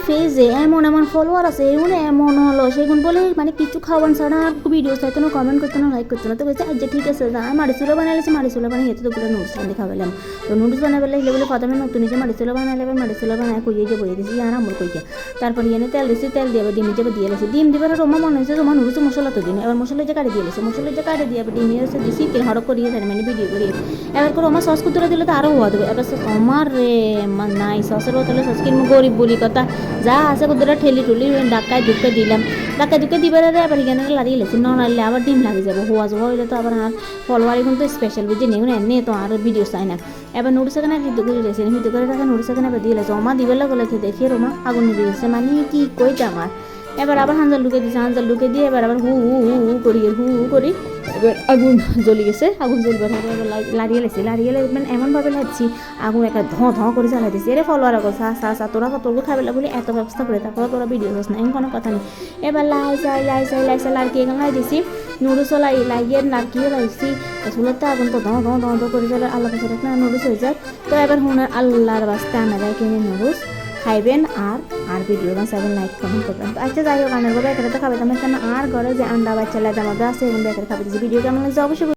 ফেজে এমন এমন ফলোয়ার আছে এগুলো এমন হলো সেগুন বলে মানে কিছু খাওয়ান ছাড়া আর ভিডিও চাইতো না, কমেন্ট করতো না, লাইক করতো না। তো বলছে আজ ঠিক আছে মারিচুলা বানাইছে, মারিচুলা বানিয়ে হেঁটে তো পুরো নুডলস বানিয়ে খাওয়ালাম। তো নুডলস বানাই বলে এগুলো বলে প্রথমে নতুন নিজে মারিচুলা বানাইলে এবার মারিচুলা বানায় কইয়ে গিয়ে বইয়ে দিয়েছি আর আমার কইয়া। তারপর এনে তেল দিয়েছি, তেল দিয়ে ডিম হিসেবে দিয়ে লেছি, ডিম দিবার রোমা মনে হয়েছে রোমা নুডলস মশলা তো দিন, এবার মশলা যে কাটে দিয়ে লেছে, মশলা যে কাটে দিয়ে ডিম এসে দিছি হড়ক করিয়ে তার মানে ভিডিও করিয়ে এবার করে আমার সস কুতুরা দিলে তো আরও হওয়া দেবে। এবার আমার রে নাই সসের বোতলে সস কিনবো গরিব বলি কথা যা আছে কুতুরা ঠেলি টুলি ডাক্কায় ঢুকে দিলাম, ডাক্কায় ঢুকে দিবার এবার এখানে লাগিয়ে লেছি নাড়লে আবার ডিম লাগে যাবো হওয়া যাবো হইলে তো আবার আর ফলোয়ার কিন্তু স্পেশাল বুঝে নেই এনে তো আর ভিডিও চাই না। এবার নুডলস এখানে হিদ্ধ করে রেখেছি, হিদ্ধ করে রাখা নুডলস এখানে এবার দিয়ে লেছে ওমা দিবেলা বলে দেখি রোমা আগুন নিবে গেছে মানে কি কইটা আমার। এবার আবার হাঞ্জাল ঢুকে দিয়েছে, হাঞ্জাল ঢুকে দিয়ে এবার আবার হু হু হু হু করি হু হু করি এবার আগুন জ্বলি গেছে, আগুন জ্বলবার হবে এবার লাড়িয়ে লেছি, লাড়িয়ে মানে এমনভাবে লাগছি আগুন একটা ধোঁ করে জ্বালাই দিয়েছি। এরে ফলোয়ার আগো সা তোরা তোরকে খাবে বলে এত ব্যবস্থা করে তারপর তোরা ভিডিও করছ না এমন কোনো কথা নেই। এবার লাইসাই লাড়কি এখানে লাই দিছি, নুডলসও লাগিয়ে নাড়কিও লাগছি, চুলের আগুন তো ধোঁ করে যাবে আল্লাহ কাছে রাখ না নুডলস হয়ে যায়। তো এবার হুনার আল্লাহর বাস্তে আনারাই কিনে নুডলস খাইবেন আর ভিডিও বানাবেন, লাইক কমেন্ট করবেন। তো আচ্ছা যাই হোক আনার গো বেকারে তো খাবে তেমন আর ঘরে যে আন্ডা বাচ্চা লাইজার মধ্যে আছে এবং বেকারে খাবে। ভিডিও কেমন লাগছে অবশ্যই